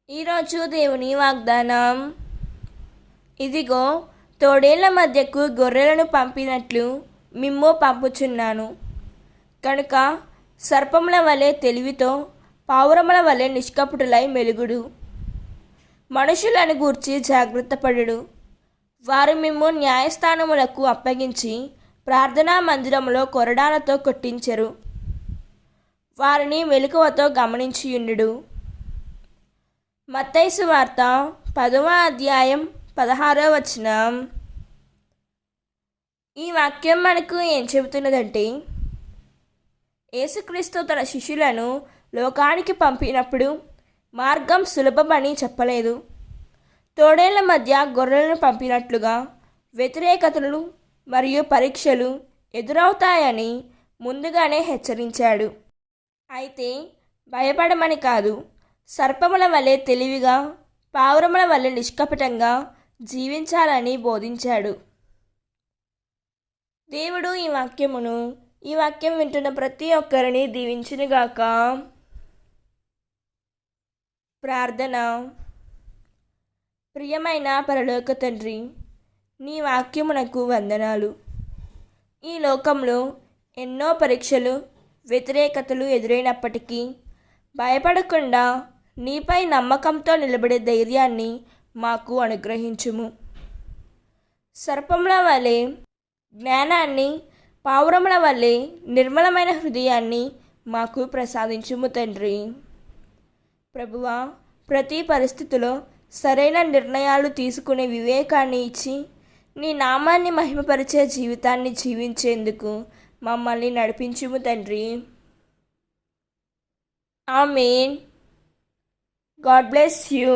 ఈరోజు దేవుని వాగ్దానం. ఇదిగో, తోడేళ్ల మధ్యకు గొర్రెలను పంపినట్లు మిమ్ము పంపుచున్నాను. కనుక సర్పముల వలె తెలివితో, పావురముల వలె నిష్కపటులై మెలుగుడు. మనుషులను గూర్చి జాగ్రత్తపడుడు. వారు మిమ్ము న్యాయస్థానములకు అప్పగించి ప్రార్థనా మందిరములో కొరడాలతో కొట్టించెరు. వారిని మెలకువతో గమనించియుండుడు. మత్తయి సువార్త 10వ అధ్యాయం 16వ వచనం. ఈ వాక్యం మనకు ఏం చెబుతున్నదంటే, యేసుక్రీస్తు తన శిష్యులను లోకానికి పంపినప్పుడు మార్గం సులభమని చెప్పలేదు. తోడేళ్ల మధ్య గొర్రెలను పంపినట్లుగా వ్యతిరేకతలు మరియు పరీక్షలు ఎదురవుతాయని ముందుగానే హెచ్చరించాడు. అయితే భయపడమని కాదు, సర్పముల వలె తెలివిగా, పావురముల వలె నిష్కపటంగా జీవించాలని బోధించాడు. దేవుడు ఈ వాక్యం వింటున్న ప్రతి ఒక్కరిని దీవించునుగాక. ప్రార్థన. ప్రియమైన పరలోక తండ్రి, నీ వాక్యమునకు వందనాలు. ఈ లోకంలో ఎన్నో పరీక్షలు, వ్యతిరేకతలు ఎదురైనప్పటికీ భయపడకుండా నీపై నమ్మకంతో నిలబడే ధైర్యాన్ని మాకు అనుగ్రహించుము. సర్పముల వలె జ్ఞానాన్ని, పావురముల వలె నిర్మలమైన హృదయాన్ని మాకు ప్రసాదించుము తండ్రి. ప్రభువా, ప్రతి పరిస్థితిలో సరైన నిర్ణయాలు తీసుకునే వివేకాన్ని ఇచ్చి నీ నామాన్ని మహిమపరిచే జీవితాన్ని జీవించేందుకు మమ్మల్ని నడిపించుము తండ్రి. ఆమేన్. God bless you.